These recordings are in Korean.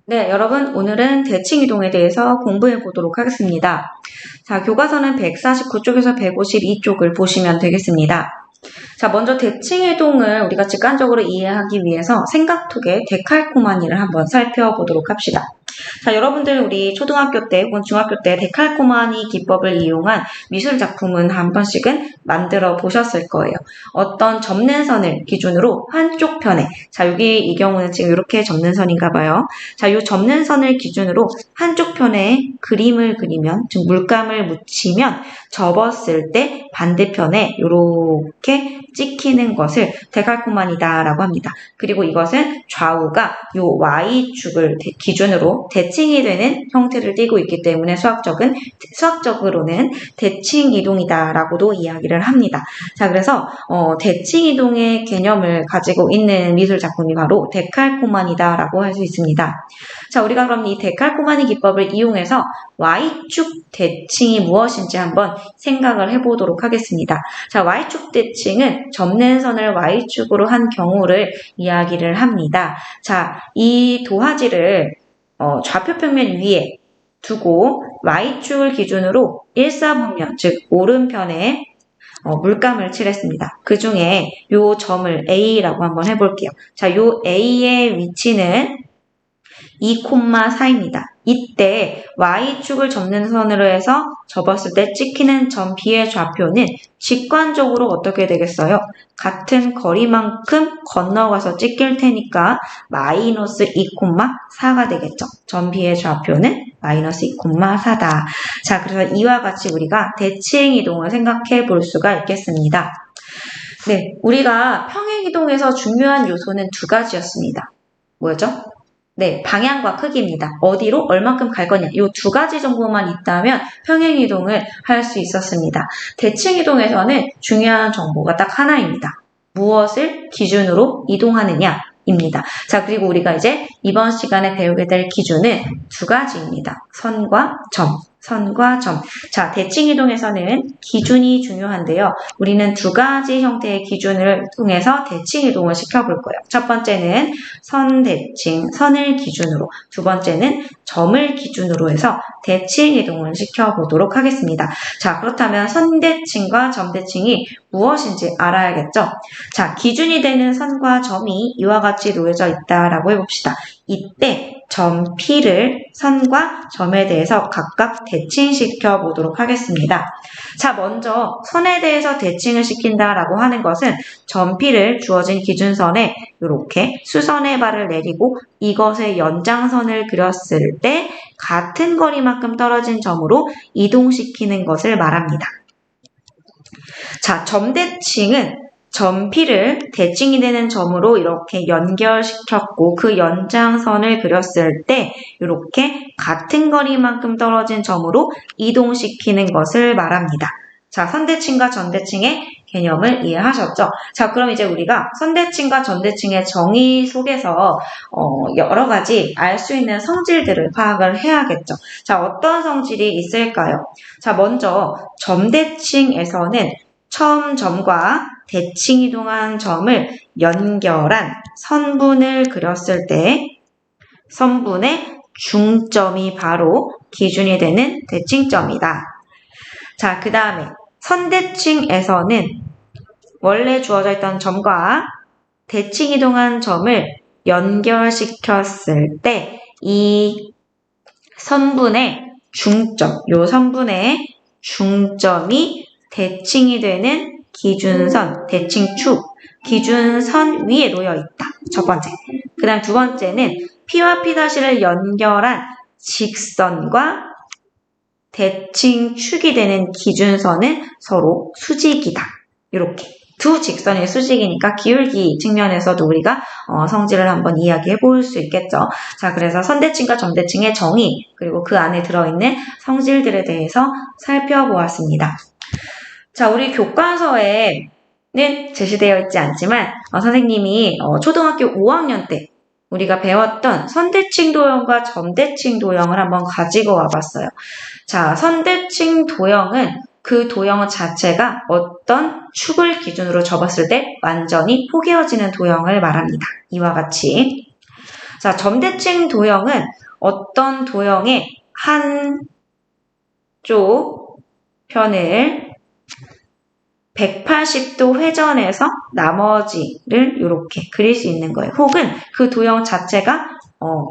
네, 여러분, 오늘은 대칭이동에 대해서 공부해 보도록 하겠습니다. 자, 교과서는 149쪽에서 152쪽을 보시면 되겠습니다. 자, 먼저 대칭이동을 우리가 직관적으로 이해하기 위해서 생각톡의 데칼코마니를 한번 살펴보도록 합시다. 자, 여러분들 우리 초등학교 때 혹은 중학교 때 데칼코마니 기법을 이용한 미술 작품은 한 번씩은 만들어 보셨을 거예요. 어떤 접는 선을 기준으로 한쪽 편에, 자, 여기 이 경우는 지금 이렇게 접는 선인가 봐요. 자, 이 접는 선을 기준으로 한쪽 편에 그림을 그리면, 즉 물감을 묻히면 접었을 때 반대편에 이렇게 찍히는 것을 데칼코마니다라고 합니다. 그리고 이것은 좌우가 이 Y축을 기준으로 대칭이 되는 형태를 띠고 있기 때문에 수학적으로는 대칭이동이다라고도 이야기를 합니다. 자, 그래서 대칭이동의 개념을 가지고 있는 미술 작품이 바로 데칼코마니다라고 할 수 있습니다. 자, 우리가 그럼 이 데칼코마니 기법을 이용해서 Y축 대칭이 무엇인지 한번 생각을 해보도록 하겠습니다. 자, Y축 대칭은 접는 선을 Y축으로 한 경우를 이야기를 합니다. 자, 이 도화지를 좌표평면 위에 두고 Y축을 기준으로 일사분면, 즉 오른편에 물감을 칠했습니다. 그 중에 요 점을 A라고 한번 해볼게요. 자, 요 A의 위치는 2,4입니다. 이때 Y축을 접는 선으로 해서 접었을 때 찍히는 점 B의 좌표는 직관적으로 어떻게 되겠어요? 같은 거리만큼 건너가서 찍힐 테니까 마이너스 2,4가 되겠죠. 점 B의 좌표는 마이너스 2,4다. 자, 그래서 이와 같이 우리가 대칭이동을 생각해 볼 수가 있겠습니다. 네, 우리가 평행이동에서 중요한 요소는 두 가지였습니다. 뭐였죠? 네, 방향과 크기입니다. 어디로 얼만큼 갈 거냐, 이 두 가지 정보만 있다면 평행이동을 할 수 있었습니다. 대칭이동에서는 중요한 정보가 딱 하나입니다. 무엇을 기준으로 이동하느냐 입니다. 자, 그리고 우리가 이제 이번 시간에 배우게 될 기준은 두 가지입니다. 선과 점. 자, 대칭이동에서는 기준이 중요한데요. 우리는 두 가지 형태의 기준을 통해서 대칭이동을 시켜볼 거예요. 첫 번째는 선대칭, 선을 기준으로. 두 번째는 점을 기준으로 해서 대칭이동을 시켜보도록 하겠습니다. 자, 그렇다면 선대칭과 점대칭이 무엇인지 알아야겠죠? 자, 기준이 되는 선과 점이 이와 같이 놓여져 있다라고 해봅시다. 이때 점 P를 선과 점에 대해서 각각 대칭시켜 보도록 하겠습니다. 자, 먼저 선에 대해서 대칭을 시킨다라고 하는 것은 점 P를 주어진 기준선에 이렇게 수선의 발을 내리고 이것의 연장선을 그렸을 때 같은 거리만큼 떨어진 점으로 이동시키는 것을 말합니다. 자, 점대칭은 점 P를 대칭이 되는 점으로 이렇게 연결시켰고 그 연장선을 그렸을 때 이렇게 같은 거리만큼 떨어진 점으로 이동시키는 것을 말합니다. 자, 선대칭과 점대칭의 개념을 이해하셨죠? 자, 그럼 이제 우리가 선대칭과 점대칭의 정의 속에서 여러 가지 알 수 있는 성질들을 파악을 해야겠죠. 자, 어떤 성질이 있을까요? 자, 먼저 점대칭에서는 처음 점과 대칭이동한 점을 연결한 선분을 그렸을 때 선분의 중점이 바로 기준이 되는 대칭점이다. 자, 그 다음에 선대칭에서는 원래 주어져 있던 점과 대칭이동한 점을 연결시켰을 때 이 선분의 중점, 요 선분의 중점이 대칭이 되는 기준선, 대칭축, 기준선 위에 놓여 있다. 첫 번째. 그 다음 두 번째는 P와 P'를 연결한 직선과 대칭축이 되는 기준선은 서로 수직이다. 이렇게. 두 직선의 수직이니까 기울기 측면에서도 우리가 성질을 한번 이야기해 볼 수 있겠죠. 자, 그래서 선대칭과 점대칭의 정의, 그리고 그 안에 들어있는 성질들에 대해서 살펴보았습니다. 자, 우리 교과서에는 제시되어 있지 않지만 선생님이 초등학교 5학년 때 우리가 배웠던 선대칭 도형과 점대칭 도형을 한번 가지고 와봤어요. 자, 선대칭 도형은 그 도형 자체가 어떤 축을 기준으로 접었을 때 완전히 포개어지는 도형을 말합니다. 이와 같이. 자, 점대칭 도형은 어떤 도형의 한쪽 편을 180도 회전해서 나머지를 이렇게 그릴 수 있는 거예요. 혹은 그 도형 자체가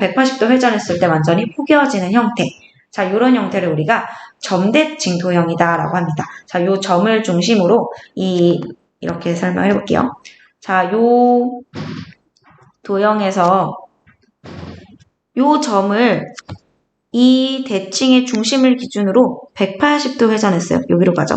180도 회전했을 때 완전히 포개어지는 형태. 자, 이런 형태를 우리가 점대칭 도형이다라고 합니다. 자, 요 점을 중심으로 이렇게 설명해 볼게요. 자, 요 도형에서 요 점을 이 대칭의 중심을 기준으로 180도 회전했어요. 여기로 가죠.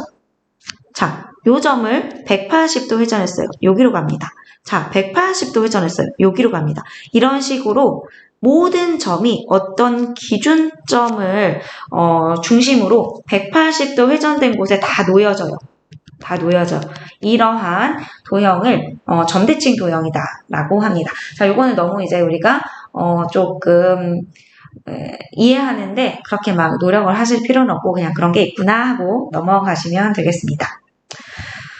자, 요 점을 180도 회전했어요. 여기로 갑니다. 자, 180도 회전했어요. 여기로 갑니다. 이런 식으로 모든 점이 어떤 기준점을 중심으로 180도 회전된 곳에 다 놓여져요. 다 놓여져. 이러한 도형을 점대칭 도형이다라고 합니다. 자, 요거는 너무 이제 우리가 조금 이해하는데 그렇게 막 노력을 하실 필요는 없고 그냥 그런 게 있구나 하고 넘어가시면 되겠습니다.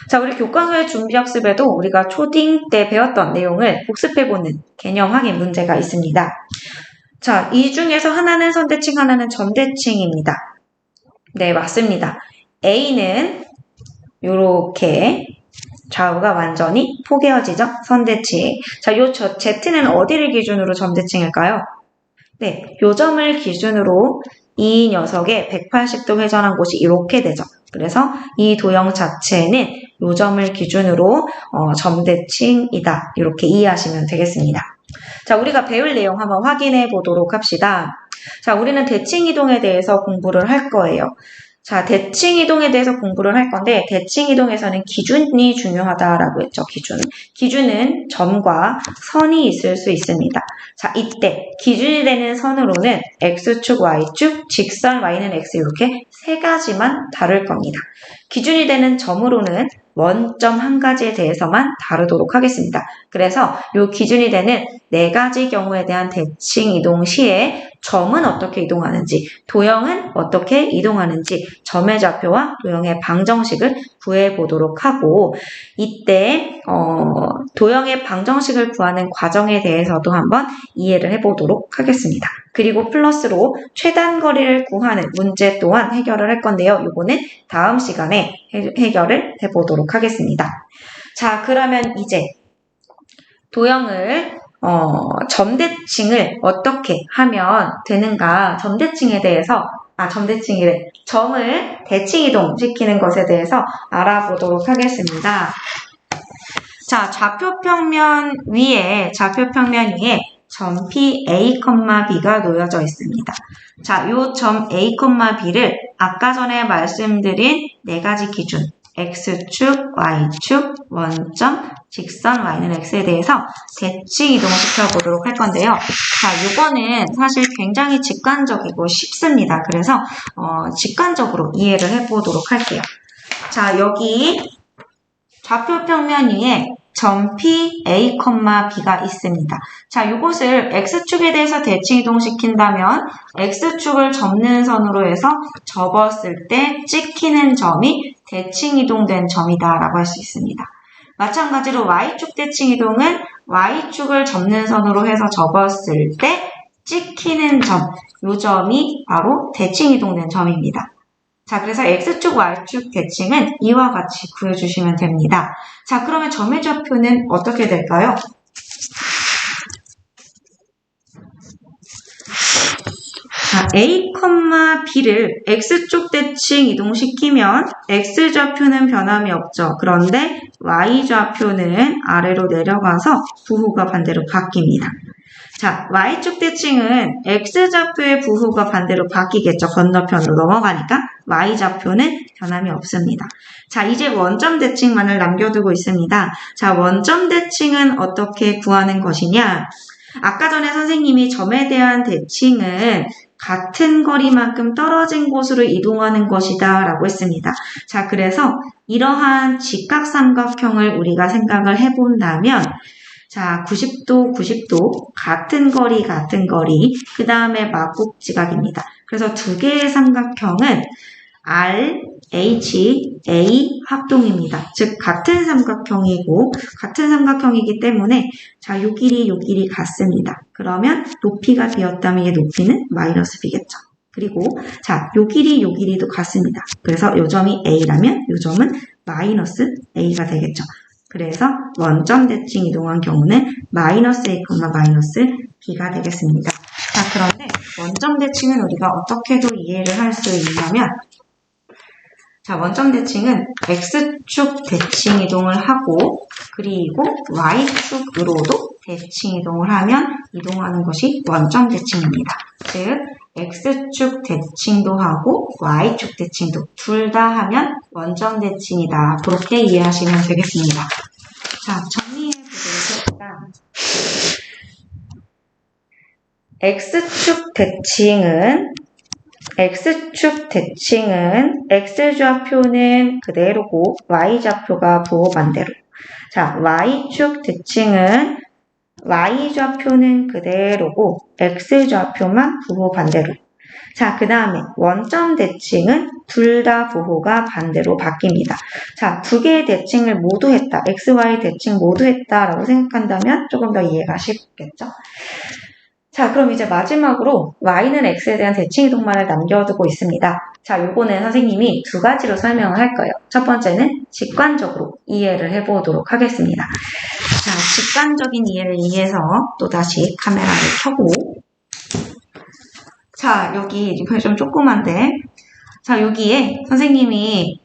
자, 우리 교과서의 준비학습에도 우리가 초딩 때 배웠던 내용을 복습해보는 개념 확인 문제가 있습니다. 자, 이 중에서 하나는 선대칭, 하나는 점대칭입니다. 네, 맞습니다. A는 요렇게 좌우가 완전히 포개어지죠? 선대칭. 자, 요 Z는 어디를 기준으로 점대칭일까요? 네, 요 점을 기준으로 이 녀석의 180도 회전한 곳이 이렇게 되죠. 그래서 이 도형 자체는 요 점을 기준으로 점대칭이다. 이렇게 이해하시면 되겠습니다. 자, 우리가 배울 내용 한번 확인해 보도록 합시다. 자, 우리는 대칭 이동에 대해서 공부를 할 거예요. 자, 대칭 이동에 대해서 공부를 할 건데 대칭 이동에서는 기준이 중요하다라고 했죠. 기준은 점과 선이 있을 수 있습니다. 자, 이때 기준이 되는 선으로는 X축, Y축, 직선 Y는 X 이렇게 세 가지만 다룰 겁니다. 기준이 되는 점으로는 원점 한 가지에 대해서만 다루도록 하겠습니다. 그래서 이 기준이 되는 네 가지 경우에 대한 대칭 이동 시에 점은 어떻게 이동하는지, 도형은 어떻게 이동하는지 점의 좌표와 도형의 방정식을 구해 보도록 하고 이때 도형의 방정식을 구하는 과정에 대해서도 한번 이해를 해보도록 하겠습니다. 그리고 플러스로 최단 거리를 구하는 문제 또한 해결을 할 건데요. 이거는 다음 시간에 해결을 해보도록 하겠습니다. 자, 그러면 이제 도형을 점대칭을 어떻게 하면 되는가, 점대칭에 대해서 점을 대칭 이동시키는 것에 대해서 알아보도록 하겠습니다. 자, 좌표평면 위에 점 P, A, B가 놓여져 있습니다. 자, 요 점 A, B를 아까 전에 말씀드린 네 가지 기준, X축, Y축, 원점, 직선 Y는 X에 대해서 대칭 이동을 시켜보도록 할 건데요. 자, 요거는 사실 굉장히 직관적이고 쉽습니다. 그래서 직관적으로 이해를 해보도록 할게요. 자, 여기 좌표 평면 위에 점 P, A, B가 있습니다. 자, 요것을 X축에 대해서 대칭 이동시킨다면 X축을 접는 선으로 해서 접었을 때 찍히는 점이 대칭 이동된 점이다라고 할 수 있습니다. 마찬가지로 Y축 대칭 이동은 Y축을 접는 선으로 해서 접었을 때 찍히는 점, 요 점이 바로 대칭 이동된 점입니다. 자, 그래서 X축, Y축 대칭은 이와 같이 구해주시면 됩니다. 자, 그러면 점의 좌표는 어떻게 될까요? 자, A, B를 X축 대칭 이동시키면 X좌표는 변함이 없죠. 그런데 Y좌표는 아래로 내려가서 부호가 반대로 바뀝니다. 자, Y축 대칭은 X좌표의 부호가 반대로 바뀌겠죠. 건너편으로 넘어가니까 Y좌표는 변함이 없습니다. 자, 이제 원점 대칭만을 남겨두고 있습니다. 자, 원점 대칭은 어떻게 구하는 것이냐? 아까 전에 선생님이 점에 대한 대칭은 같은 거리만큼 떨어진 곳으로 이동하는 것이다 라고 했습니다. 자, 그래서 이러한 직각삼각형을 우리가 생각을 해본다면 자, 90도, 90도, 같은 거리, 그 다음에 막국지각입니다. 그래서 두 개의 삼각형은 R, H, A 합동입니다. 즉 같은 삼각형이고 같은 삼각형이기 때문에 자, 요 길이 같습니다. 그러면 높이가 B였다면 이 높이는 마이너스 B겠죠. 그리고 자, 요 길이도 같습니다. 그래서 요 점이 A라면 요 점은 마이너스 A가 되겠죠. 그래서 원점 대칭 이동한 경우는 마이너스 A, 마이너스 B가 되겠습니다. 자, 그런데 원점 대칭은 우리가 어떻게도 이해를 할 수 있냐면 자, 원점 대칭은 X축 대칭 이동을 하고 그리고 Y축으로도 대칭 이동을 하면 이동하는 것이 원점 대칭입니다. 즉 X축 대칭도 하고 Y축 대칭도 둘 다 하면 원점 대칭이다. 그렇게 이해하시면 되겠습니다. 자, 정리해 보도록 합니다. X축 대칭은 X좌표는 그대로고 Y좌표가 부호 반대로. 자, Y축 대칭은 Y좌표는 그대로고 X좌표만 부호 반대로. 자, 그 다음에 원점 대칭은 둘 다 부호가 반대로 바뀝니다. 자, 두 개의 대칭을 모두 했다. X, Y 대칭 모두 했다라고 생각한다면 조금 더 이해가 쉽겠죠? 자, 그럼 이제 마지막으로 Y는 X에 대한 대칭 이동만을 남겨두고 있습니다. 자, 요거는 선생님이 두 가지로 설명을 할 거예요. 첫 번째는 직관적으로 이해를 해보도록 하겠습니다. 자, 직관적인 이해를 위해서 또다시 카메라를 켜고 자, 여기 좀 조그만데 자, 여기에 선생님이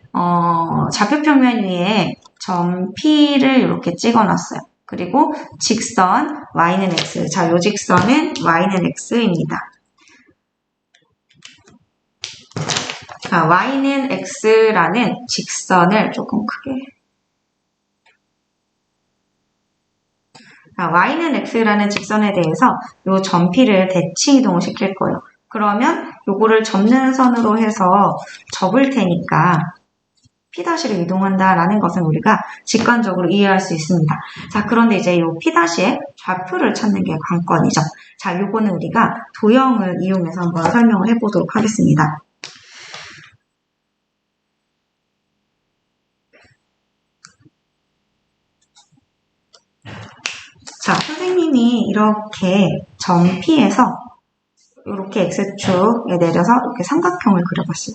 좌표평면 위에 점 P를 이렇게 찍어놨어요. 그리고 직선 Y는 X. 자, 요 직선은 Y는 X입니다. 자, Y는 X라는 직선을 조금 크게. 자, Y는 X라는 직선에 대해서 요 점 P를 대칭 이동을 시킬 거예요. 그러면 요거를 접는 선으로 해서 접을 테니까 P'를 이동한다라는 것은 우리가 직관적으로 이해할 수 있습니다. 자, 그런데 이제 이 P'의 좌표를 찾는 게 관건이죠. 자, 요거는 우리가 도형을 이용해서 한번 설명을 해보도록 하겠습니다. 자, 선생님이 이렇게 점 P에서 이렇게 X축에 내려서 이렇게 삼각형을 그려봤어요.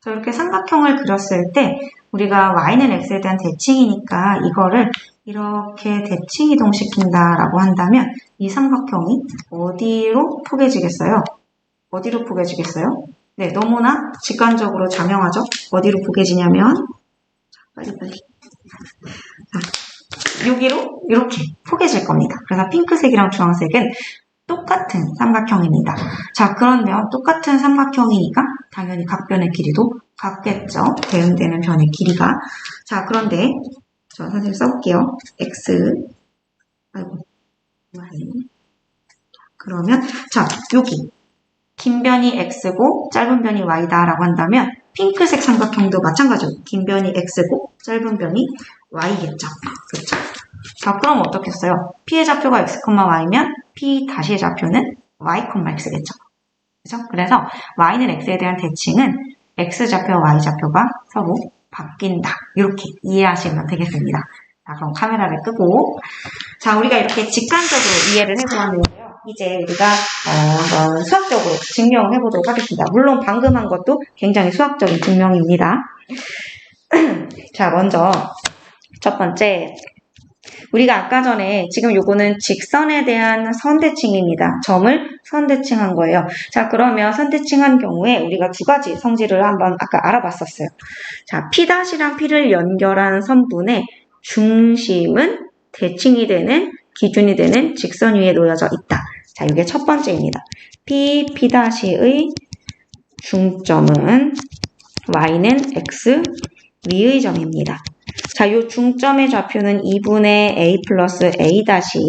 이렇게 삼각형을 그렸을 때 우리가 Y는 X에 대한 대칭이니까 이거를 이렇게 대칭 이동시킨다라고 한다면 이 삼각형이 어디로 포개지겠어요? 어디로 포개지겠어요? 네, 너무나 직관적으로 자명하죠? 어디로 포개지냐면 빨리 자, 여기로 이렇게 포개질 겁니다. 그래서 핑크색이랑 주황색은 똑같은 삼각형입니다. 자, 그러면 똑같은 삼각형이니까 당연히 각 변의 길이도 같겠죠. 대응되는 변의 길이가. 자, 그런데 저 선생님 써볼게요. X Y. 그러면 자, 여기 긴 변이 X고 짧은 변이 Y다라고 한다면 핑크색 삼각형도 마찬가지로 긴 변이 X고 짧은 변이 Y겠죠. 그렇죠? 자, 그럼 어떻게 써요? P의 좌표가 X, Y면 P 다시의 좌표는 Y, X겠죠. 그렇죠? 그래서 Y는 X에 대한 대칭은 X좌표와 Y좌표가 서로 바뀐다. 이렇게 이해하시면 되겠습니다. 자, 그럼 카메라를 끄고 자, 우리가 이렇게 직관적으로 이해를 해보았는데요. 이제 우리가 한번 수학적으로 증명을 해보도록 하겠습니다. 물론 방금 한 것도 굉장히 수학적인 증명입니다. 자, 먼저 첫 번째 우리가 아까 전에 지금 요거는 직선에 대한 선대칭입니다. 점을 선대칭한 거예요. 자, 그러면 선대칭한 경우에 우리가 두 가지 성질을 한번 아까 알아봤었어요. 자, P'랑 P를 연결한 선분의 중심은 대칭이 되는 기준이 되는 직선 위에 놓여져 있다. 자, 이게 첫 번째입니다. P'의 중점은 Y는 X 위의 점입니다. 자, 요 중점의 좌표는 2분의 A 플러스 A 다시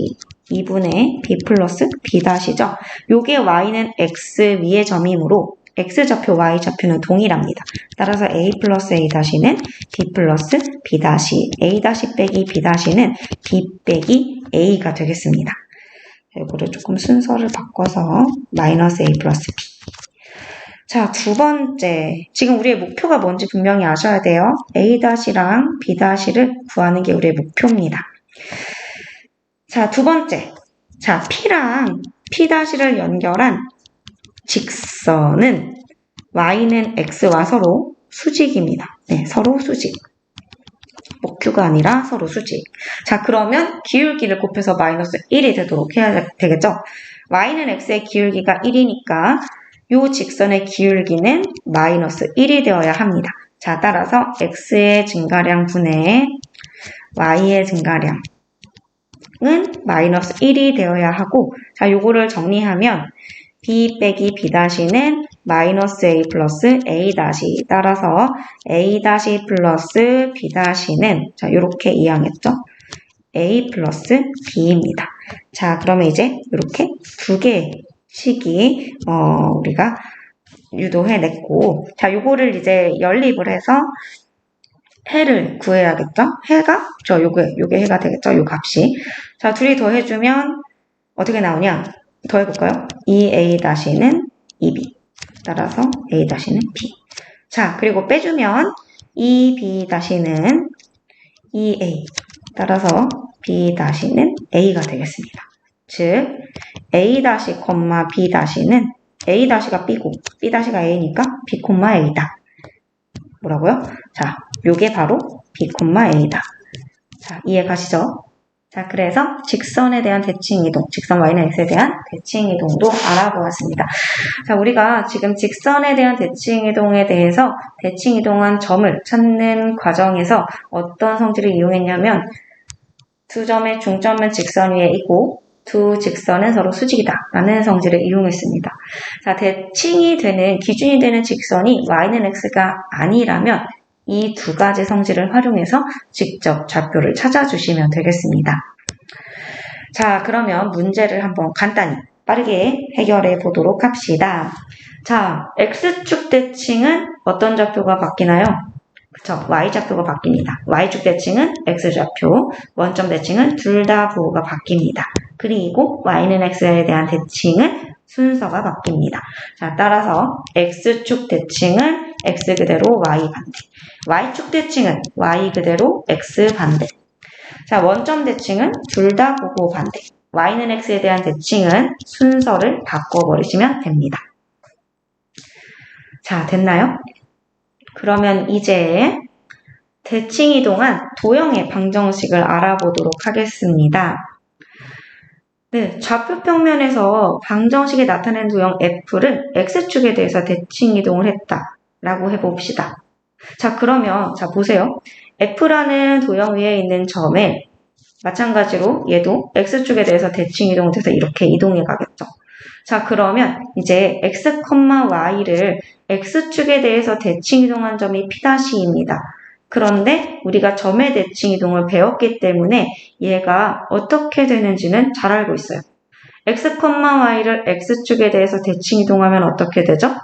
2분의 B 플러스 B 다시죠. 요게 Y는 X 위의 점이므로 X좌표, Y좌표는 동일합니다. 따라서 A 플러스 A 다시는 B 플러스 B 다시 A 다시 빼기 B 다시는 B 빼기 A가 되겠습니다. 이거를 조금 순서를 바꿔서 마이너스 A 플러스 B. 자, 두 번째. 지금 우리의 목표가 뭔지 분명히 아셔야 돼요. A-랑 B-를 구하는 게 우리의 목표입니다. 자, 두 번째. 자, P랑 P-를 연결한 직선은 Y는 X와 서로 수직입니다. 네, 서로 수직. 목표가 아니라 서로 수직. 자, 그러면 기울기를 곱해서 마이너스 1이 되도록 해야 되겠죠? Y는 X의 기울기가 1이니까 이 직선의 기울기는 마이너스 1이 되어야 합니다. 자, 따라서 X의 증가량 분의 Y의 증가량은 마이너스 1이 되어야 하고, 자, 요거를 정리하면 B 빼기 B-는 마이너스 A 플러스 A-, 따라서 A- 플러스 B-는 자, 요렇게 이항했죠? A 플러스 B입니다. 자, 그러면 이제 이렇게 두 개식이 우리가 유도해냈고, 자, 요거를 이제 연립을 해서 해를 구해야겠죠? 해가 요게 해가 되겠죠? 요 값이. 자, 둘이 더해주면 어떻게 나오냐? 더해볼까요? 2A-는 2B. 따라서 A-는 B. 자, 그리고 빼주면 2B-는 2A. 따라서 B-는 A가 되겠습니다. 즉, A-B-는 A-가 B고 B-가 A니까 B, A다. 뭐라고요? 자, 요게 바로 B, A다. 자, 이해 가시죠? 자, 그래서 직선에 대한 대칭이동, 직선 Y는 X에 대한 대칭이동도 알아보았습니다. 자, 우리가 지금 직선에 대한 대칭이동에 대해서 대칭이동한 점을 찾는 과정에서 어떤 성질을 이용했냐면 두 점의 중점은 직선 위에 있고 두 직선은 서로 수직이다 라는 성질을 이용했습니다. 자, 대칭이 되는, 기준이 되는 직선이 Y는 X가 아니라면 이 두 가지 성질을 활용해서 직접 좌표를 찾아주시면 되겠습니다. 자, 그러면 문제를 한번 간단히 빠르게 해결해 보도록 합시다. 자, X축 대칭은 어떤 좌표가 바뀌나요? 그쵸, Y좌표가 바뀝니다. Y축 대칭은 X좌표, 원점 대칭은 둘 다 부호가 바뀝니다. 그리고 Y는 X에 대한 대칭은 순서가 바뀝니다. 자, 따라서 X축 대칭은 X 그대로 Y 반대, Y축 대칭은 Y 그대로 X 반대. 자, 원점 대칭은 둘 다 부호 반대, Y는 X에 대한 대칭은 순서를 바꿔버리시면 됩니다. 자, 됐나요? 그러면 이제 대칭이동한 도형의 방정식을 알아보도록 하겠습니다. 네, 좌표 평면에서 방정식에 나타낸 도형 F를 X축에 대해서 대칭이동을 했다라고 해봅시다. 자, 그러면 자 보세요. F라는 도형 위에 있는 점에 마찬가지로 얘도 X축에 대해서 대칭이동을 해서 이렇게 이동해 가겠죠. 자, 그러면 이제 X, Y를 X축에 대해서 대칭이동한 점이 P'입니다. 그런데 우리가 점의 대칭이동을 배웠기 때문에 얘가 어떻게 되는지는 잘 알고 있어요. X, Y를 X축에 대해서 대칭이동하면 어떻게 되죠?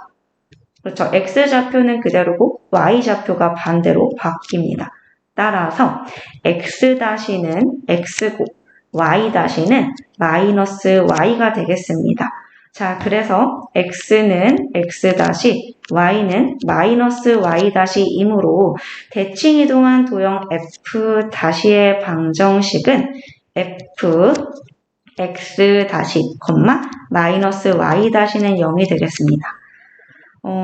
그렇죠. X좌표는 그대로고 Y좌표가 반대로 바뀝니다. 따라서 X-는 X고 Y-는 마이너스 Y가 되겠습니다. 자, 그래서 X는 X-, Y는 마이너스 Y-이므로 대칭이동한 도형 F-의 방정식은 F, X-, 마이너스 Y-는 0이 되겠습니다.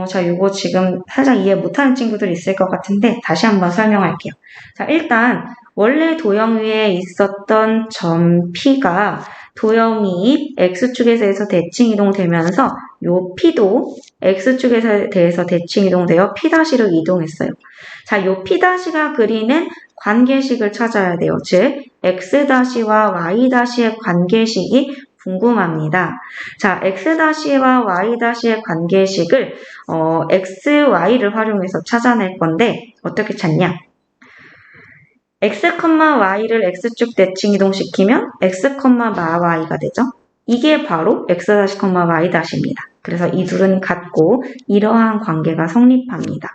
자, 요거 지금 살짝 이해 못하는 친구들 있을 것 같은데 다시 한번 설명할게요. 자, 일단 원래 도형 위에 있었던 점 P가 도형이 X축에서 대칭 이동되면서 요 P도 X축에 대해서 대칭 이동되어 P'로 이동했어요. 자, 요 P'가 그리는 관계식을 찾아야 돼요. 즉, X-와 Y-의 관계식이 궁금합니다. 자, X-와 Y-의 관계식을 X, Y를 활용해서 찾아낼 건데 어떻게 찾냐? X, Y를 X축 대칭 이동시키면 X, Y가 되죠. 이게 바로 X-, Y-입니다. 그래서 이 둘은 같고 이러한 관계가 성립합니다.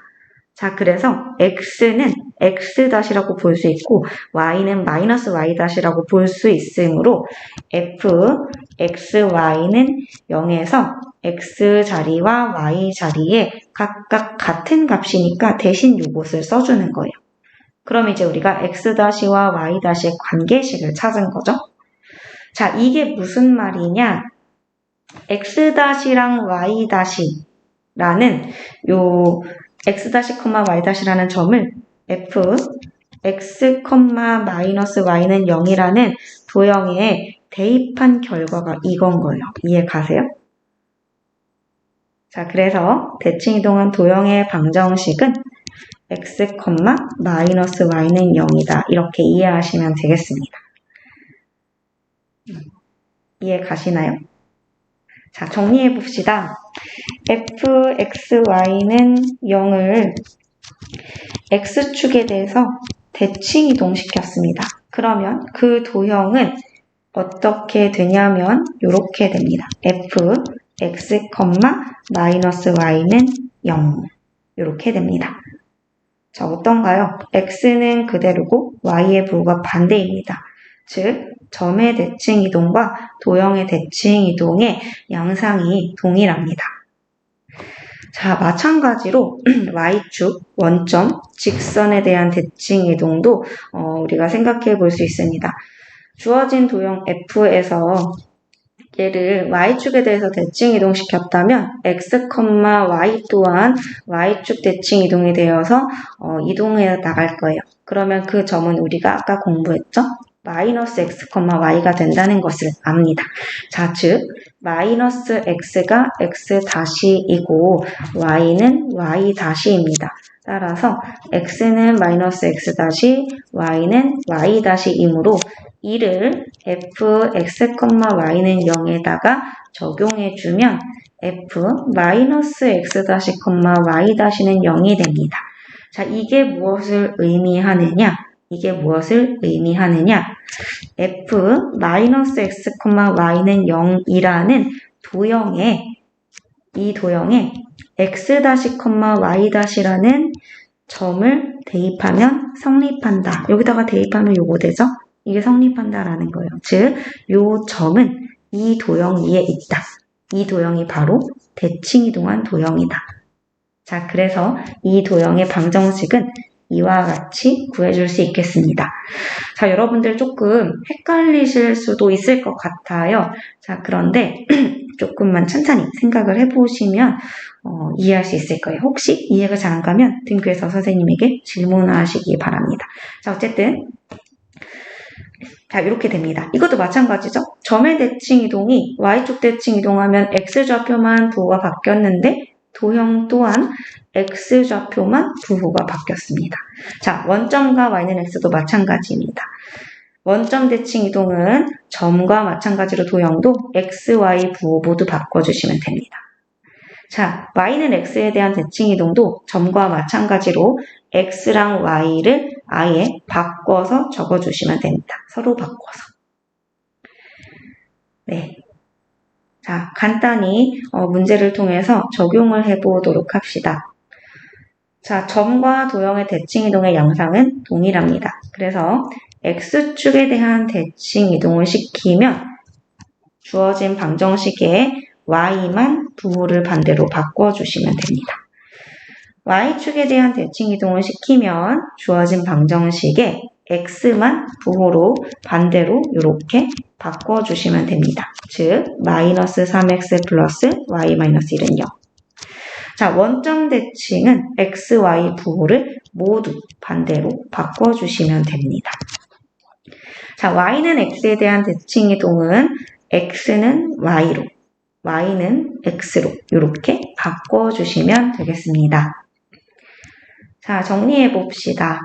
자, 그래서 X는 X-라고 볼 수 있고 Y는 마이너스 Y-라고 볼 수 있으므로 F, X, Y는 0에서 x 자리와 y 자리에 각각 같은 값이니까 대신 이것을 써주는 거예요. 그럼 이제 우리가 x-와 y-의 관계식을 찾은 거죠. 자, 이게 무슨 말이냐? x-랑 y-라는 요 x-y-라는 점을 f x, y는 0이라는 도형에 대입한 결과가 이건 거예요. 이해 가세요? 자, 그래서 대칭이동한 도형의 방정식은 x, y는 0이다. 이렇게 이해하시면 되겠습니다. 이해 가시나요? 자, 정리해 봅시다. f, x, y는 0을 x축에 대해서 대칭 이동시켰습니다. 그러면 그 도형은 어떻게 되냐면 이렇게 됩니다. f, x, y는 0 이렇게 됩니다. 자, 어떤가요? x는 그대로고 y의 부호가 반대입니다. 즉, 점의 대칭 이동과 도형의 대칭 이동의 양상이 동일합니다. 자, 마찬가지로 y축, 원점, 직선에 대한 대칭 이동도 우리가 생각해 볼 수 있습니다. 주어진 도형 f에서 얘를 y축에 대해서 대칭 이동시켰다면 x, y 또한 y축 대칭 이동이 되어서 이동해 나갈 거예요. 그러면 그 점은 우리가 아까 공부했죠? 마이너스 x, y가 된다는 것을 압니다. 자, 즉 마이너스 x가 x-이고 y는 y-입니다. 따라서 x는 마이너스 x-, y는 y-이므로 이를 f, x, y는 0에다가 적용해주면 f, 마이너스 x-, y-는 0이 됩니다. 자, 이게 무엇을 의미하느냐? f, 마이너스 x, y는 0이라는 이 도형에 x-, y-라는 점을 대입하면 성립한다. 여기다가 대입하면 요거 되죠? 이게 성립한다라는 거예요. 즉, 요 점은 이 도형 위에 있다. 이 도형이 바로 대칭이동한 도형이다. 자, 그래서 이 도형의 방정식은 이와 같이 구해줄 수 있겠습니다. 자, 여러분들 조금 헷갈리실 수도 있을 것 같아요. 자, 그런데 조금만 천천히 생각을 해보시면 이해할 수 있을 거예요. 혹시 이해가 잘 안 가면 등교에서 선생님에게 질문하시기 바랍니다. 자, 어쨌든 자, 이렇게 됩니다. 이것도 마찬가지죠. 점의 대칭 이동이 y축 대칭 이동하면 x좌표만 부호가 바뀌었는데 도형 또한 x좌표만 부호가 바뀌었습니다. 자, 원점과 y는 x도 마찬가지입니다. 원점 대칭 이동은 점과 마찬가지로 도형도 x, y 부호 모두 바꿔주시면 됩니다. 자, y는 x에 대한 대칭 이동도 점과 마찬가지로 x랑 y를 아예 바꿔서 적어주시면 됩니다. 서로 바꿔서. 네. 자, 간단히 문제를 통해서 적용을 해보도록 합시다. 자, 점과 도형의 대칭 이동의 양상은 동일합니다. 그래서 x축에 대한 대칭 이동을 시키면 주어진 방정식에 y만 부호를 반대로 바꿔주시면 됩니다. y축에 대한 대칭 이동을 시키면 주어진 방정식에 x만 부호로 반대로 이렇게 바꿔주시면 됩니다. 즉, 마이너스 3x 플러스 y 마이너스 1은 0. 자, 원점 대칭은 x, y 부호를 모두 반대로 바꿔주시면 됩니다. 자, y는 x에 대한 대칭 이동은 x는 y로, y는 x로 이렇게 바꿔주시면 되겠습니다. 자, 정리해 봅시다.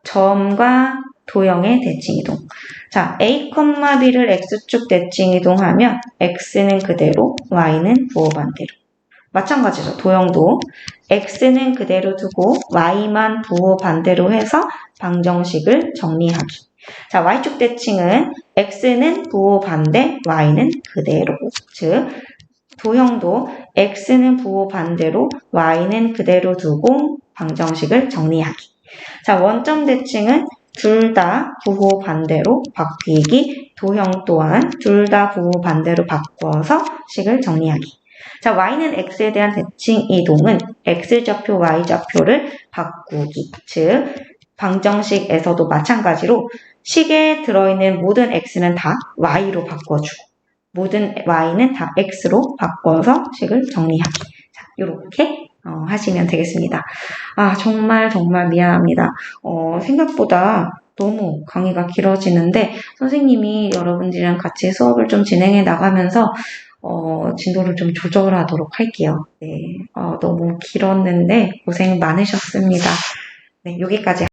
점과 도형의 대칭 이동. 자, a, b를 x축 대칭 이동하면 x는 그대로, y는 부호 반대로. 마찬가지죠. 도형도 x는 그대로 두고 y만 부호 반대로 해서 방정식을 정리하기. 자, y축 대칭은 x는 부호 반대, y는 그대로. 즉, 도형도 x는 부호 반대로, y는 그대로 두고 방정식을 정리하기. 자, 원점 대칭은 둘 다 부호 반대로 바뀌기, 도형 또한 둘 다 부호 반대로 바꿔서 식을 정리하기. 자, y는 x에 대한 대칭 이동은 x좌표, y좌표를 바꾸기. 즉, 방정식에서도 마찬가지로 식에 들어있는 모든 x는 다 y로 바꿔주고 모든 y는 다 x로 바꿔서 식을 정리하기. 자, 이렇게 하시면 되겠습니다. 아, 정말 미안합니다. 생각보다 너무 강의가 길어지는데 선생님이 여러분들이랑 같이 수업을 좀 진행해 나가면서 진도를 좀 조절하도록 할게요. 네, 너무 길었는데 고생 많으셨습니다. 네, 여기까지